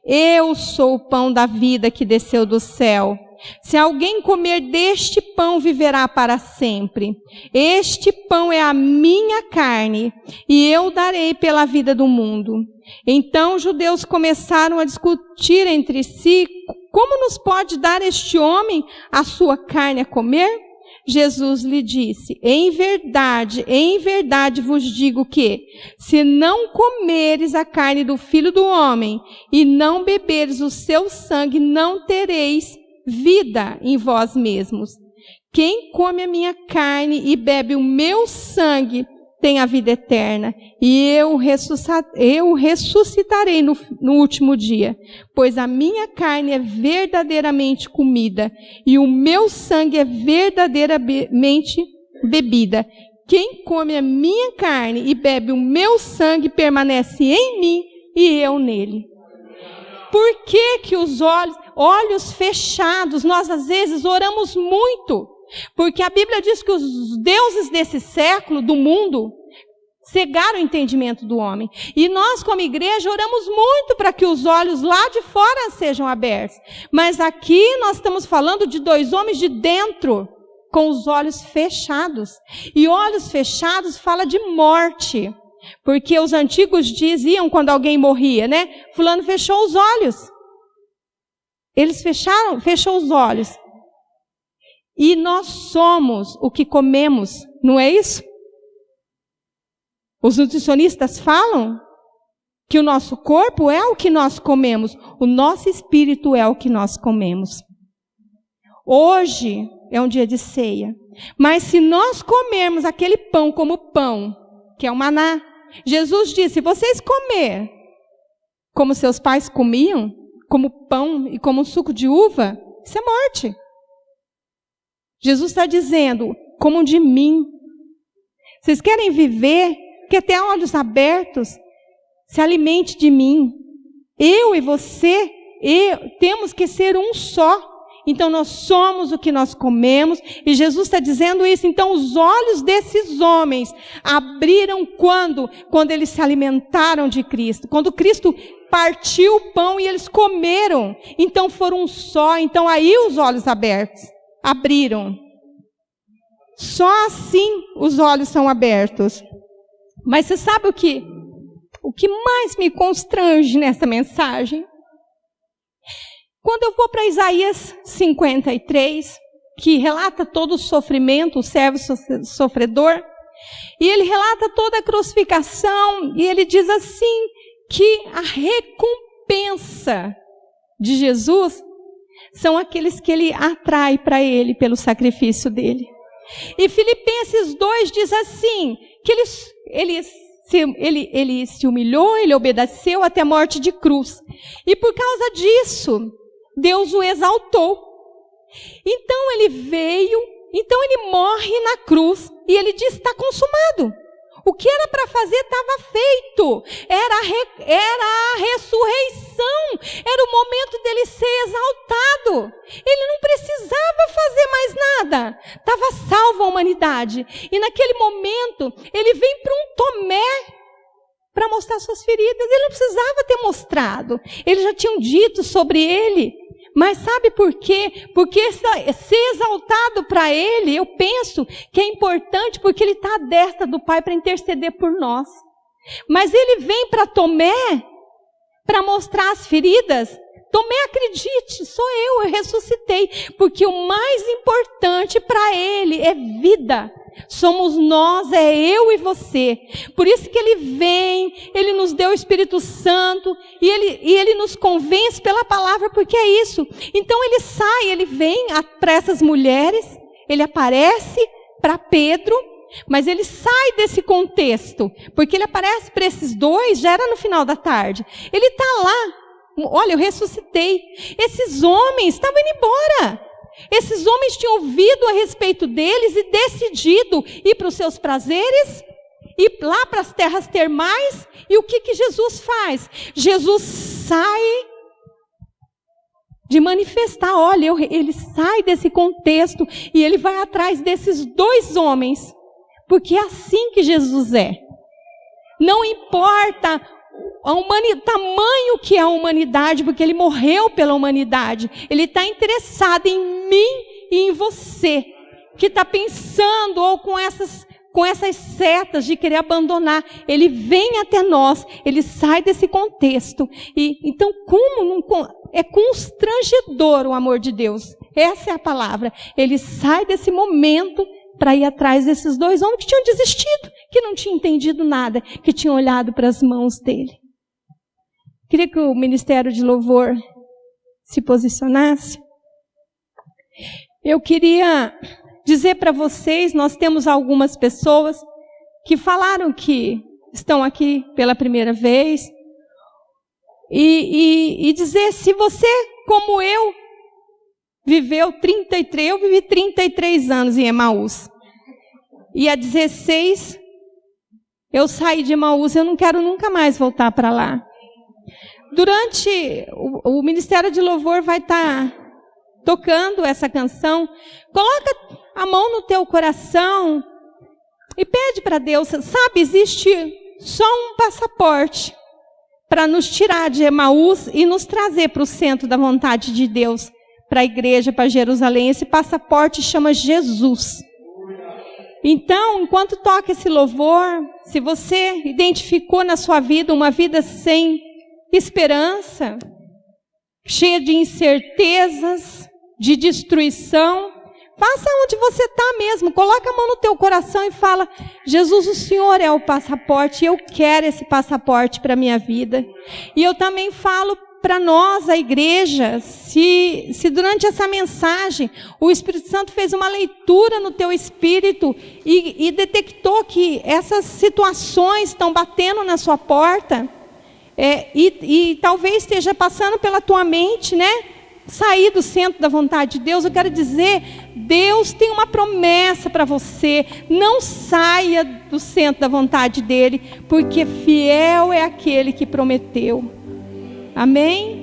Eu sou o pão da vida que desceu do céu. Se alguém comer deste pão, viverá para sempre. Este pão é a minha carne, e eu darei pela vida do mundo. Então os judeus começaram a discutir entre si, como nos pode dar este homem a sua carne a comer? Jesus lhe disse: em verdade vos digo que, se não comeres a carne do Filho do Homem e não beberes o seu sangue, não tereis vida em vós mesmos. Quem come a minha carne e bebe o meu sangue tem a vida eterna, e eu ressuscitarei no último dia, pois a minha carne é verdadeiramente comida, e o meu sangue é verdadeiramente bebida. Quem come a minha carne e bebe o meu sangue permanece em mim e eu nele. Por que os olhos fechados, nós às vezes oramos muito? Porque a Bíblia diz que os deuses desse século, do mundo, cegaram o entendimento do homem. E nós, como igreja, oramos muito para que os olhos lá de fora sejam abertos. Mas aqui nós estamos falando de dois homens de dentro, com os olhos fechados. E olhos fechados fala de morte. Porque os antigos diziam, quando alguém morria, né? Fulano fechou os olhos. Eles fechou os olhos. E nós somos o que comemos, não é isso? Os nutricionistas falam que o nosso corpo é o que nós comemos, o nosso espírito é o que nós comemos. Hoje é um dia de ceia, mas se nós comermos aquele pão como pão, que é o maná, Jesus disse: se vocês comer como seus pais comiam, como pão e como suco de uva, isso é morte. Jesus está dizendo: comam de mim. Vocês querem viver, quer ter olhos abertos? Se alimente de mim. Eu e você, temos que ser um só. Então nós somos o que nós comemos. E Jesus está dizendo isso. Então os olhos desses homens abriram quando? Quando eles se alimentaram de Cristo. Quando Cristo partiu o pão e eles comeram. Então foram um só. Então aí os olhos abriram. Só assim os olhos são abertos. Mas você sabe o que mais me constrange nessa mensagem? Quando eu vou para Isaías 53, que relata todo o sofrimento, o servo sofredor, e ele relata toda a crucificação, e ele diz assim, que a recompensa de Jesus são aqueles que ele atrai para ele pelo sacrifício dele. E Filipenses 2 diz assim, que ele se humilhou, ele obedeceu até a morte de cruz. E por causa disso, Deus o exaltou. Então ele veio, então ele morre na cruz, e ele diz: está consumado. O que era para fazer estava feito. Era a ressurreição. Era o momento dele ser exaltado. Ele não precisava fazer mais nada. Estava salva a humanidade. E naquele momento, ele vem para um Tomé para mostrar suas feridas. Ele não precisava ter mostrado. Eles já tinham dito sobre ele. Mas sabe por quê? Porque ser exaltado para ele, eu penso que é importante, porque ele está à destra do Pai para interceder por nós. Mas ele vem para Tomé para mostrar as feridas Tomé, acredite, sou eu ressuscitei. Porque o mais importante para Ele é vida. Somos nós, é eu e você. Por isso que Ele vem, Ele nos deu o Espírito Santo, e Ele nos convence pela palavra, porque é isso. Então Ele sai, Ele vem para essas mulheres, Ele aparece para Pedro, mas Ele sai desse contexto, porque Ele aparece para esses dois, já era no final da tarde. Ele está lá, olha, eu ressuscitei. Esses homens estavam indo embora. Esses homens tinham ouvido a respeito deles e decidido ir para os seus prazeres, ir lá para as terras termais. E o que Jesus faz? Jesus sai de manifestar, olha, ele sai desse contexto e ele vai atrás desses dois homens, porque é assim que Jesus é. Não importa o tamanho que é a humanidade, porque Ele morreu pela humanidade. Ele está interessado em mim e em você, que está pensando ou com essas setas de querer abandonar. Ele vem até nós, Ele sai desse contexto. Então, é constrangedor o amor de Deus. Essa é a palavra. Ele sai desse momento para ir atrás desses dois homens que tinham desistido, que não tinham entendido nada, que tinham olhado para as mãos dele. Queria que o Ministério de Louvor se posicionasse. Eu queria dizer para vocês, nós temos algumas pessoas que falaram que estão aqui pela primeira vez, e dizer, se você, como eu vivi 33 anos em Emaús. E há 16, eu saí de Emaús, eu não quero nunca mais voltar para lá. Durante o Ministério de Louvor vai estar tocando essa canção. Coloca a mão no teu coração e pede para Deus. Sabe, existe só um passaporte para nos tirar de Emaús e nos trazer para o centro da vontade de Deus, para a igreja, para Jerusalém. Esse passaporte chama Jesus. Então, enquanto toca esse louvor, se você identificou na sua vida uma vida sem esperança, cheia de incertezas, de destruição, faça onde você está mesmo, coloca a mão no teu coração e fala, Jesus, o Senhor é o passaporte, eu quero esse passaporte para a minha vida. E eu também falo para nós, a igreja, se durante essa mensagem o Espírito Santo fez uma leitura no teu espírito e detectou que essas situações estão batendo na sua porta, e talvez esteja passando pela tua mente, né? Sair do centro da vontade de Deus, eu quero dizer, Deus tem uma promessa para você. Não saia do centro da vontade dele, porque fiel é aquele que prometeu. Amém?